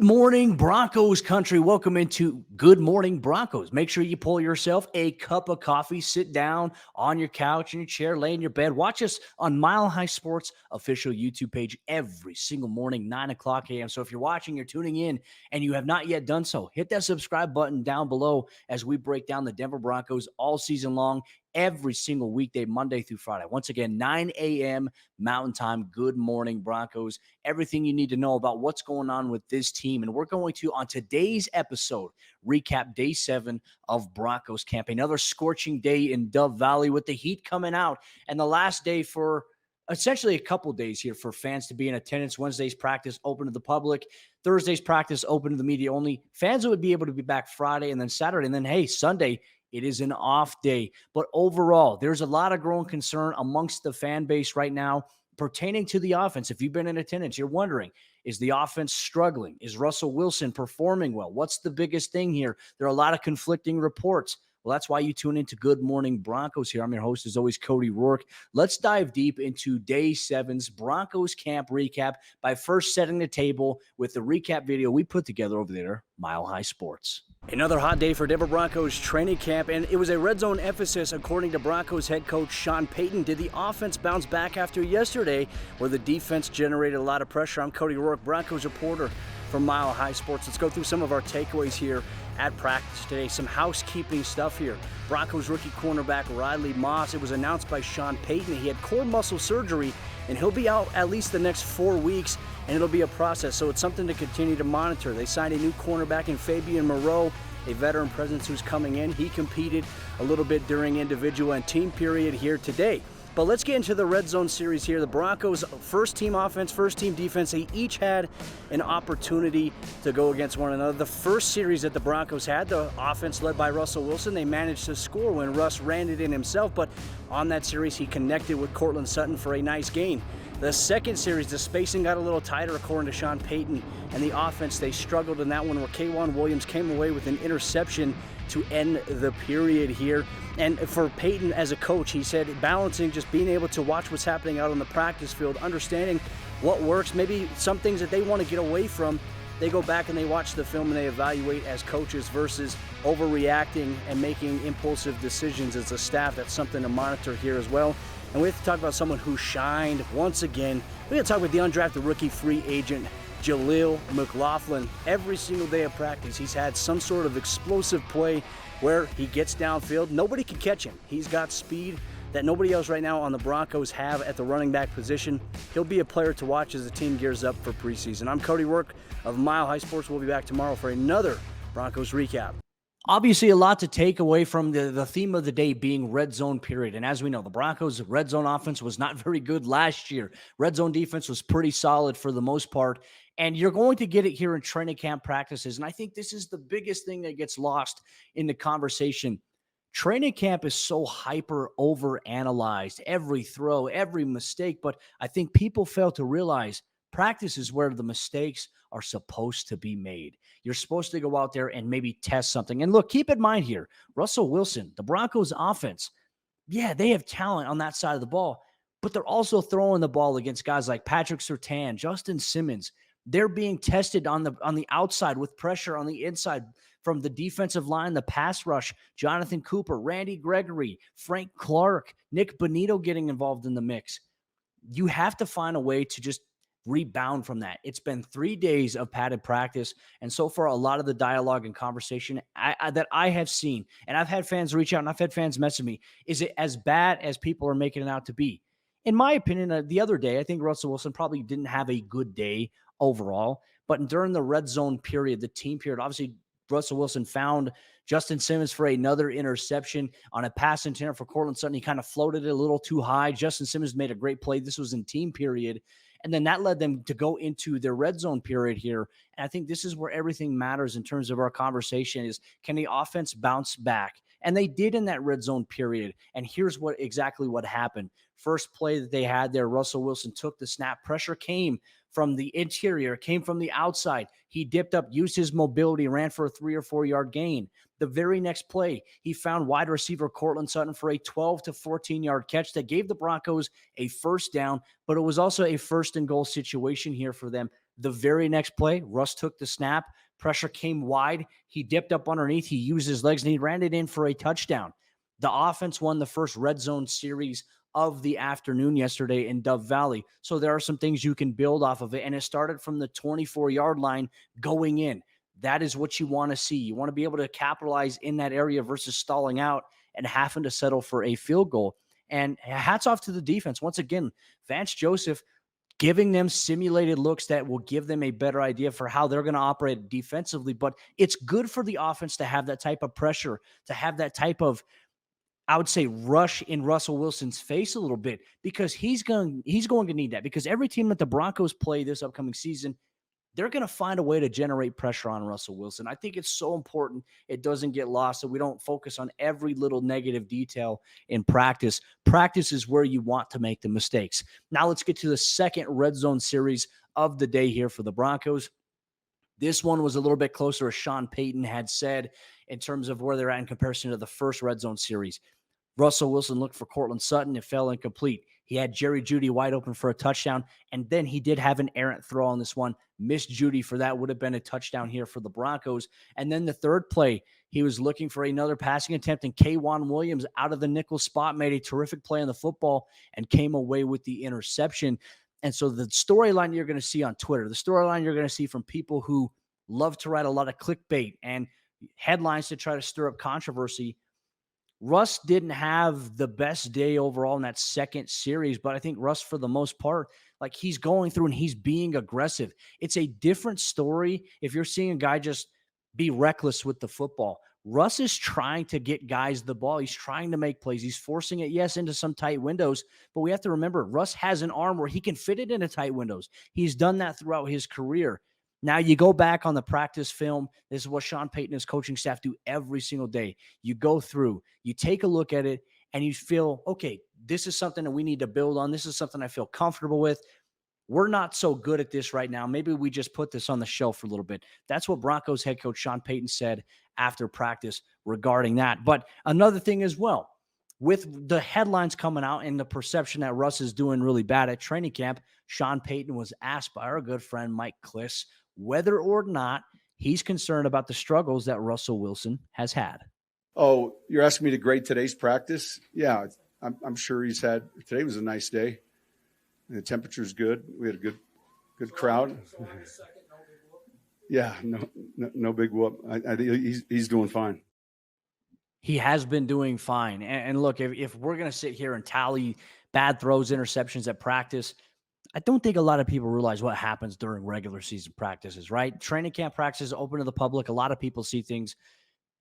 Morning Broncos country. Welcome into Good Morning Broncos. Make sure you pull yourself a cup of coffee, sit down on your couch, in your chair, lay in your bed. Watch us on Mile High Sports official YouTube page every single morning, 9 o'clock a.m. So if you're watching, you're tuning in, and you have not yet done so, hit that subscribe button down below as we break down the Denver Broncos all season long, every single weekday, Monday through Friday. Once again, 9 a.m. Mountain Time. Good Morning Broncos. Everything you need to know about what's going on with this team. And we're going to, on today's episode, recap day 7 of Broncos camp. Another scorching day in Dove Valley with the heat coming out, and the last day for essentially a couple days here for fans to be in attendance. Wednesday's practice open to the public. Thursday's practice open to the media only. Fans would be able to be back Friday and then Saturday. And then, hey, Sunday, it is an off day. But overall, there's a lot of growing concern amongst the fan base right now pertaining to the offense. If you've been in attendance, you're wondering, is the offense struggling? Is Russell Wilson performing well? What's the biggest thing here? There are a lot of conflicting reports. Well, that's why you tune into Good Morning Broncos here. I'm your host, as always, Cody Roark. Let's dive deep into Day 7's Broncos camp recap by first setting the table with the recap video we put together over there, Mile High Sports. Another hot day for Denver Broncos training camp, and it was a red zone emphasis, according to Broncos head coach Sean Payton. Did the offense bounce back after yesterday, where the defense generated a lot of pressure? I'm Cody Roark, Broncos reporter from Mile High Sports. Let's go through some of our takeaways here at practice today. Some housekeeping stuff here. Broncos rookie cornerback Riley Moss. It was announced by Sean Payton he had core muscle surgery, and he'll be out at least the next 4 weeks, and it'll be a process, so it's something to continue to monitor. They signed a new cornerback in Fabian Moreau, a veteran presence who's coming in. He competed a little bit during individual and team period here today. But let's get into the red zone series here. The Broncos, first team offense, first team defense, they each had an opportunity to go against one another. The first series that the Broncos had, the offense led by Russell Wilson, they managed to score when Russ ran it in himself, but on that series he connected with Courtland Sutton for a nice gain. The second series, the spacing got a little tighter according to Sean Payton, and the offense, they struggled in that one where K'Wan Williams came away with an interception to end the period here. And for Payton as a coach, he said balancing, just being able to watch what's happening out on the practice field, understanding what works, maybe some things that they want to get away from, they go back and they watch the film and they evaluate as coaches versus overreacting and making impulsive decisions as a staff. That's something to monitor here as well. And we have to talk about someone who shined once again. We're going to talk about the undrafted rookie free agent, Jaleel McLaughlin. Every single day of practice, he's had some sort of explosive play where he gets downfield. Nobody can catch him. He's got speed that nobody else right now on the Broncos have at the running back position. He'll be a player to watch as the team gears up for preseason. I'm Cody Roark of Mile High Sports. We'll be back tomorrow for another Broncos recap. Obviously, a lot to take away from the theme of the day being red zone period. And as we know, the Broncos' red zone offense was not very good last year. Red zone defense was pretty solid for the most part. And you're going to get it here in training camp practices. And I think this is the biggest thing that gets lost in the conversation. Training camp is so hyper over-analyzed, every throw, every mistake. But I think people fail to realize practice is where the mistakes are supposed to be made. You're supposed to go out there and maybe test something. And look, keep in mind here, Russell Wilson, the Broncos offense, yeah, they have talent on that side of the ball, but they're also throwing the ball against guys like Patrick Surtain, Justin Simmons. They're being tested on the outside with pressure on the inside from the defensive line, the pass rush, Jonathan Cooper, Randy Gregory, Frank Clark, Nick Bonito getting involved in the mix. You have to find a way to just rebound from that. It's been 3 days of padded practice, and so far a lot of the dialogue and conversation that I have seen, and I've had fans reach out and I've had fans message me, is it as bad as people are making it out to be? In my opinion, the other day, I think Russell Wilson probably didn't have a good day overall, but during the red zone period, the team period, obviously Russell Wilson found Justin Simmons for another interception on a pass intent for Courtland Sutton. He kind of floated it a little too high. Justin Simmons made a great play. This was in team period. And then that led them to go into their red zone period here. And I think this is where everything matters in terms of our conversation is, can the offense bounce back? And they did in that red zone period. And here's exactly what happened. First play that they had there, Russell Wilson took the snap. Pressure came from the interior, came from the outside. He dipped up, used his mobility, ran for a 3 or 4 yard gain. The very next play, he found wide receiver Courtland Sutton for a 12 to 14 yard catch that gave the Broncos a first down, but it was also a first and goal situation here for them. The very next play, Russ took the snap, pressure came wide. He dipped up underneath. He used his legs and he ran it in for a touchdown. The offense won the first red zone series of the afternoon yesterday in Dove Valley. So there are some things you can build off of it. And it started from the 24-yard line going in. That is what you want to see. You want to be able to capitalize in that area versus stalling out and having to settle for a field goal. And hats off to the defense. Once again, Vance Joseph giving them simulated looks that will give them a better idea for how they're going to operate defensively. But it's good for the offense to have that type of pressure, to have that type of, I would say, rush in Russell Wilson's face a little bit, because he's going to need that, because every team that the Broncos play this upcoming season, they're going to find a way to generate pressure on Russell Wilson. I think it's so important it doesn't get lost, so we don't focus on every little negative detail in practice. Practice is where you want to make the mistakes. Now let's get to the second red zone series of the day here for the Broncos. This one was a little bit closer, as Sean Payton had said, in terms of where they're at in comparison to the first red zone series. Russell Wilson looked for Cortland Sutton. It fell incomplete. He had Jerry Jeudy wide open for a touchdown, and then he did have an errant throw on this one. Missed Jeudy for that. Would have been a touchdown here for the Broncos. And then the third play, he was looking for another passing attempt, and K'Wan Williams out of the nickel spot made a terrific play on the football and came away with the interception. And so the storyline you're going to see on Twitter, the storyline you're going to see from people who love to write a lot of clickbait and headlines to try to stir up controversy, Russ didn't have the best day overall in that second series, but I think Russ, for the most part, like, he's going through and he's being aggressive. It's a different story if you're seeing a guy just be reckless with the football. Russ is trying to get guys the ball. He's trying to make plays. He's forcing it, yes, into some tight windows, but we have to remember Russ has an arm where he can fit it into tight windows. He's done that throughout his career. Now you go back on the practice film. This is what Sean Payton and his coaching staff do every single day. You go through, you take a look at it, and you feel, okay, this is something that we need to build on. This is something I feel comfortable with. We're not so good at this right now. Maybe we just put this on the shelf for a little bit. That's what Broncos head coach Sean Payton said after practice regarding that. But another thing as well, with the headlines coming out and the perception that Russ is doing really bad at training camp, Sean Payton was asked by our good friend Mike Kliss whether or not he's concerned about the struggles that Russell Wilson has had. Oh, you're asking me to grade today's practice? Yeah, I'm sure today was a nice day. The temperature's good. We had a good crowd. Yeah, no big whoop. I think he's doing fine. He has been doing fine. And look, if we're going to sit here and tally bad throws, interceptions at practice, I don't think a lot of people realize what happens during regular season practices, right? Training camp practices open to the public. A lot of people see things.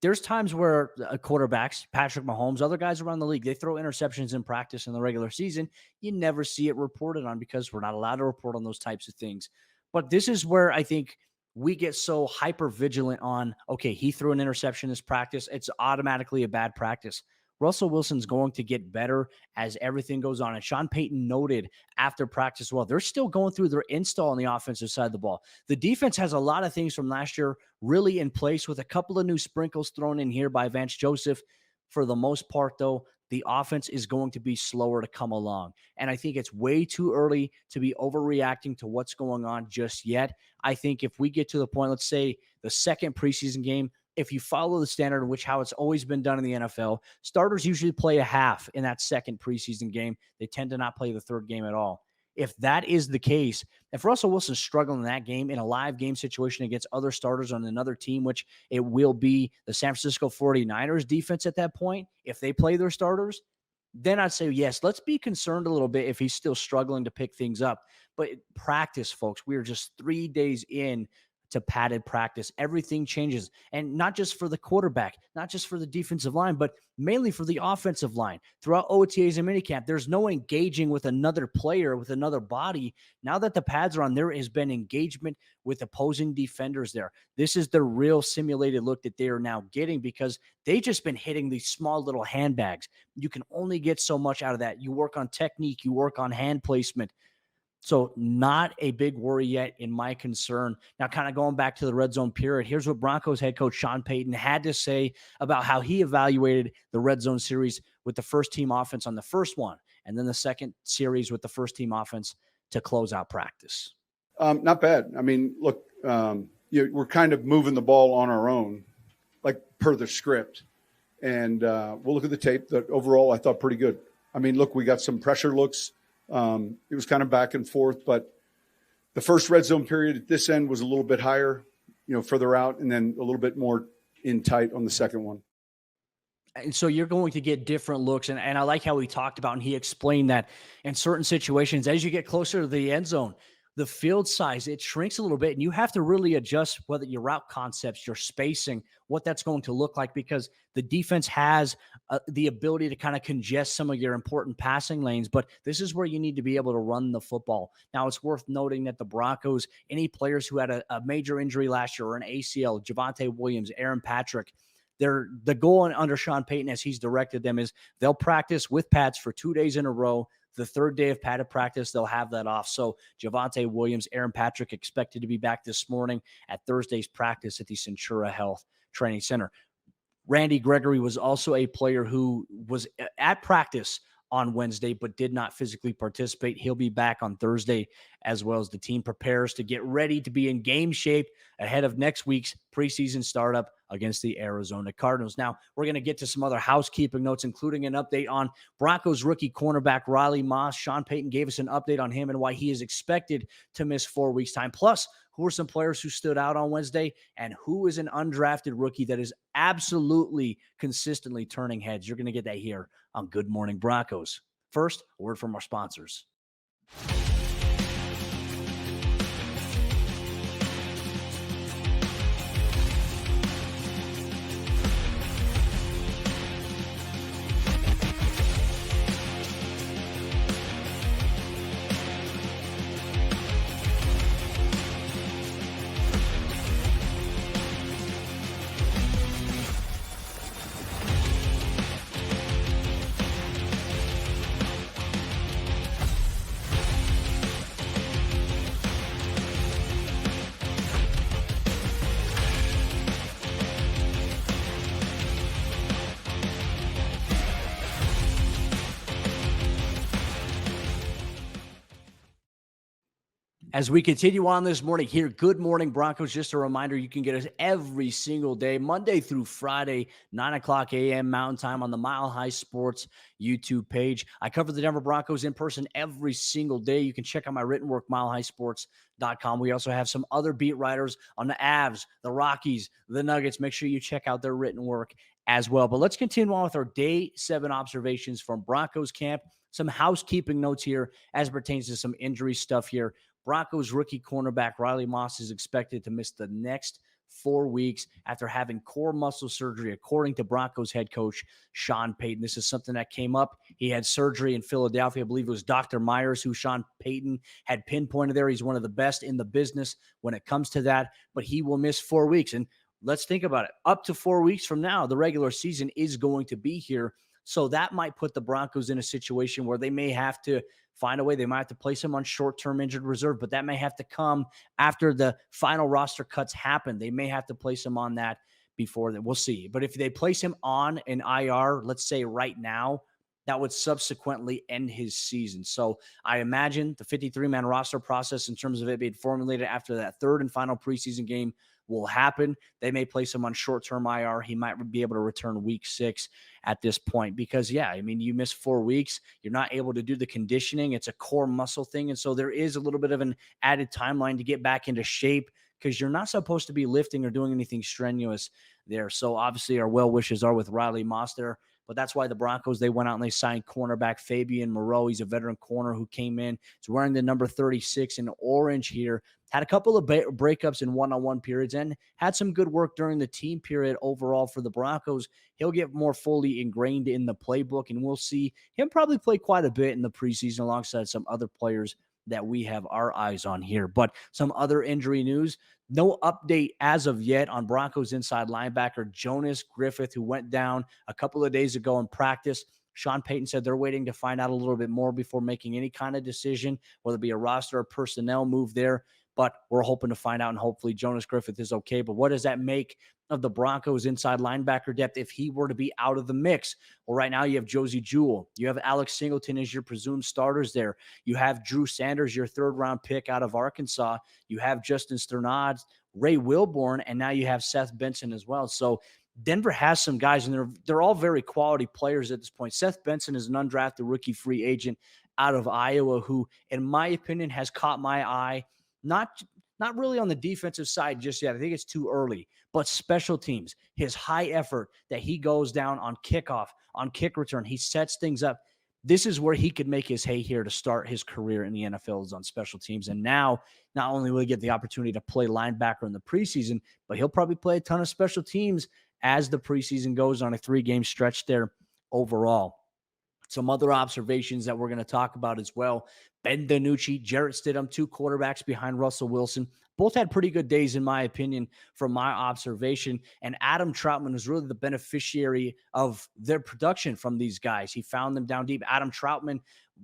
There's times where quarterbacks, Patrick Mahomes, other guys around the league, they throw interceptions in practice in the regular season. You never see it reported on because we're not allowed to report on those types of things. But this is where I think we get so hyper vigilant on, okay, he threw an interception this practice. It's automatically a bad practice. Russell Wilson's going to get better as everything goes on. And Sean Payton noted after practice, well, they're still going through their install on the offensive side of the ball. The defense has a lot of things from last year really in place, with a couple of new sprinkles thrown in here by Vance Joseph. For the most part, though, the offense is going to be slower to come along. And I think it's way too early to be overreacting to what's going on just yet. I think if we get to the point, let's say the second preseason game, if you follow the standard in which how it's always been done in the NFL, starters usually play a half in that second preseason game. They tend to not play the third game at all. If that is the case, if Russell Wilson's struggling in that game, in a live game situation against other starters on another team, which it will be the San Francisco 49ers defense at that point, if they play their starters, then I'd say, yes, let's be concerned a little bit if he's still struggling to pick things up. But practice, folks, we are just 3 days in to padded practice. Everything changes. And not just for the quarterback, not just for the defensive line, but mainly for the offensive line. Throughout OTAs and minicamp, there's no engaging with another player, with another body. Now that the pads are on, there has been engagement with opposing defenders there. This is the real simulated look that they are now getting, because they've just been hitting these small little handbags. You can only get so much out of that. You work on technique, you work on hand placement. So not a big worry yet in my concern. Now, kind of going back to the red zone period, here's what Broncos head coach Sean Payton had to say about how he evaluated the red zone series with the first team offense on the first one, and then the second series with the first team offense to close out practice. Not bad. I mean, look, we're kind of moving the ball on our own, like per the script. And we'll look at the tape. That overall, I thought pretty good. I mean, look, we got some pressure looks. It was kind of back and forth, but the first red zone period at this end was a little bit higher, further out, and then a little bit more in tight on the second one. And so you're going to get different looks. And I like how he talked about, and he explained that in certain situations, as you get closer to the end zone, the field size, it shrinks a little bit, and you have to really adjust whether your route concepts, your spacing, what that's going to look like, because the defense has the ability to kind of congest some of your important passing lanes. But this is where you need to be able to run the football. Now, it's worth noting that the Broncos, any players who had a major injury last year or an ACL, Javonte Williams, Aaron Patrick, the goal under Sean Payton, as he's directed them, is they'll practice with pads for 2 days in a row. The third day of padded practice, they'll have that off. So Javonte Williams, Aaron Patrick expected to be back this morning at Thursday's practice at the Centura Health Training Center. Randy Gregory was also a player who was at practice on Wednesday, but did not physically participate. He'll be back on Thursday, as well as the team prepares to get ready to be in game shape ahead of next week's preseason startup against the Arizona Cardinals. Now, we're going to get to some other housekeeping notes, including an update on Broncos rookie cornerback Riley Moss. Sean Payton gave us an update on him and why he is expected to miss 4 weeks' time. Plus, who are some players who stood out on Wednesday, and who is an undrafted rookie that is absolutely consistently turning heads? You're going to get that here on Good Morning Broncos. First, a word from our sponsors. As we continue on this morning here, Good Morning Broncos. Just a reminder, you can get us every single day, Monday through Friday, 9 o'clock a.m. Mountain Time on the Mile High Sports YouTube page. I cover the Denver Broncos in person every single day. You can check out my written work, milehighsports.com. We also have some other beat writers on the Avs, the Rockies, the Nuggets. Make sure you check out their written work as well. But let's continue on with our Day 7 observations from Broncos camp. Some housekeeping notes here as pertains to some injury stuff here. Broncos rookie cornerback Riley Moss is expected to miss the next 4 weeks after having core muscle surgery, according to Broncos head coach Sean Payton. This is something that came up. He had surgery in Philadelphia. I believe it was Dr. Myers who Sean Payton had pinpointed there. He's one of the best in the business when it comes to that, but he will miss 4 weeks. And let's think about it. Up to 4 weeks from now, the regular season is going to be here. So that might put the Broncos in a situation where they may have to find a way. They might have to place him on short-term injured reserve, but that may have to come after the final roster cuts happen. They may have to place him on that before that. We'll see. But if they place him on an IR, let's say right now, that would subsequently end his season. So I imagine the 53-man roster process in terms of it being formulated after that third and final preseason game will happen. They may place him on short-term IR. He might be able to return week 6 at this point because, yeah, I mean, you miss 4 weeks. You're not able to do the conditioning. It's a core muscle thing. And so there is a little bit of an added timeline to get back into shape because you're not supposed to be lifting or doing anything strenuous there. So obviously our well wishes are with Riley Moss there. But that's why the Broncos, they went out and they signed cornerback Fabian Moreau. He's a veteran corner who came in. He's wearing the number 36 in orange here. Had a couple of breakups in one-on-one periods and had some good work during the team period overall for the Broncos. He'll get more fully ingrained in the playbook, and we'll see him probably play quite a bit in the preseason alongside some other players that we have our eyes on here. But some other injury news, no update as of yet on Broncos inside linebacker Jonas Griffith, who went down a couple of days ago in practice. Sean Payton said they're waiting to find out a little bit more before making any kind of decision, whether it be a roster or personnel move there. but we're hoping to find out, and hopefully Jonas Griffith is okay. But what does that make of the Broncos inside linebacker depth if he were to be out of the mix? Well, right now you have Josie Jewell. You have Alex Singleton as your presumed starters there. You have Drew Sanders, your third-round pick out of Arkansas. You have Justin Sternad, Ray Wilborn, and now you have Seth Benson as well. So Denver has some guys, and they're all very quality players at this point. Seth Benson is an undrafted rookie free agent out of Iowa who, in my opinion, has caught my eye. Not really on the defensive side just yet. I think it's too early. But special teams, his high effort that he goes down on kickoff, on kick return, he sets things up. This is where he could make his hay here to start his career in the NFL, is on special teams. And now, not only will he get the opportunity to play linebacker in the preseason, but he'll probably play a ton of special teams as the preseason goes on, a 3-game stretch there overall. Some other observations that we're going to talk about as well. Ben DiNucci, Jarrett Stidham, 2 quarterbacks behind Russell Wilson. Both had pretty good days, in my opinion, from my observation. And Adam Troutman was really the beneficiary of their production from these guys. He found them down deep. Adam Troutman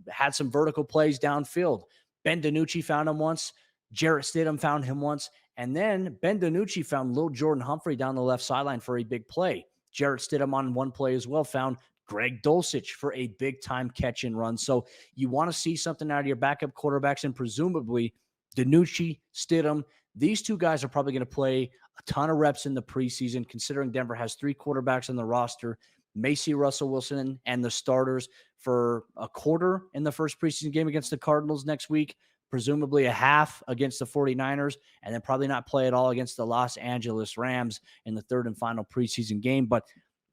had some vertical plays downfield. Ben DiNucci found him once. Jarrett Stidham found him once. And then Ben DiNucci found Lil Jordan Humphrey down the left sideline for a big play. Jarrett Stidham on one play as well found Greg Dulcich for a big-time catch and run. So you want to see something out of your backup quarterbacks, and presumably DiNucci, Stidham, these 2 guys are probably going to play a ton of reps in the preseason, considering Denver has 3 quarterbacks on the roster. May see Russell Wilson and the starters for a quarter in the first preseason game against the Cardinals next week, presumably a half against the 49ers, and then probably not play at all against the Los Angeles Rams in the 3rd and final preseason game. But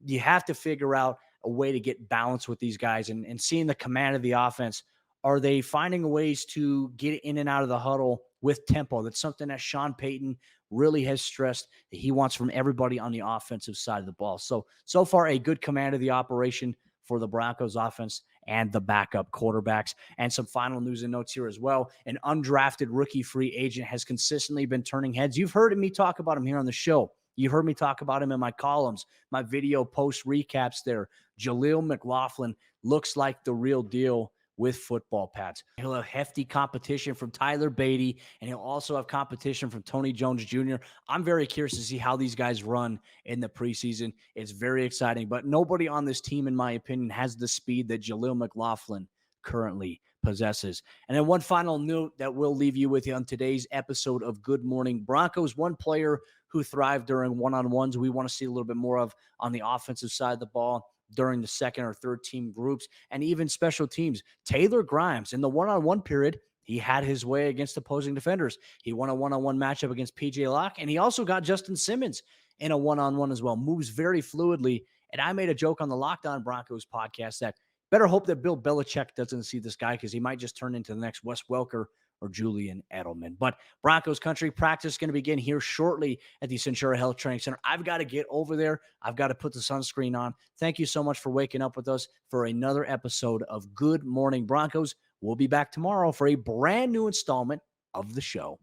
you have to figure out a way to get balance with these guys and seeing the command of the offense. Are they finding ways to get in and out of the huddle with tempo? That's something that Sean Payton really has stressed that he wants from everybody on the offensive side of the ball. So far, a good command of the operation for the Broncos offense and the backup quarterbacks. And some final news and notes here as well. An undrafted rookie free agent has consistently been turning heads. You've heard me talk about him here on the show. You heard me talk about him in my columns, my video post recaps there. Jaleel McLaughlin looks like the real deal with football pads. He'll have hefty competition from Tyler Beatty, and he'll also have competition from Tony Jones Jr. I'm very curious to see how these guys run in the preseason. It's very exciting, but nobody on this team, in my opinion, has the speed that Jaleel McLaughlin currently possesses. And then one final note that we'll leave you with on today's episode of Good Morning Broncos. One player who thrived during one-on-ones we want to see a little bit more of on the offensive side of the ball during the second or third team groups and even special teams. Taylor Grimes, in the one-on-one period, he had his way against opposing defenders. He won a one-on-one matchup against PJ Locke, and he also got Justin Simmons in a one-on-one as well. Moves very fluidly. And I made a joke on the Locked On Broncos podcast that better hope that Bill Belichick doesn't see this guy, because he might just turn into the next Wes Welker or Julian Edelman. But Broncos country, practice is going to begin here shortly at the Centura Health Training Center. I've got to get over there. I've got to put the sunscreen on. Thank you so much for waking up with us for another episode of Good Morning Broncos. We'll be back tomorrow for a brand new installment of the show.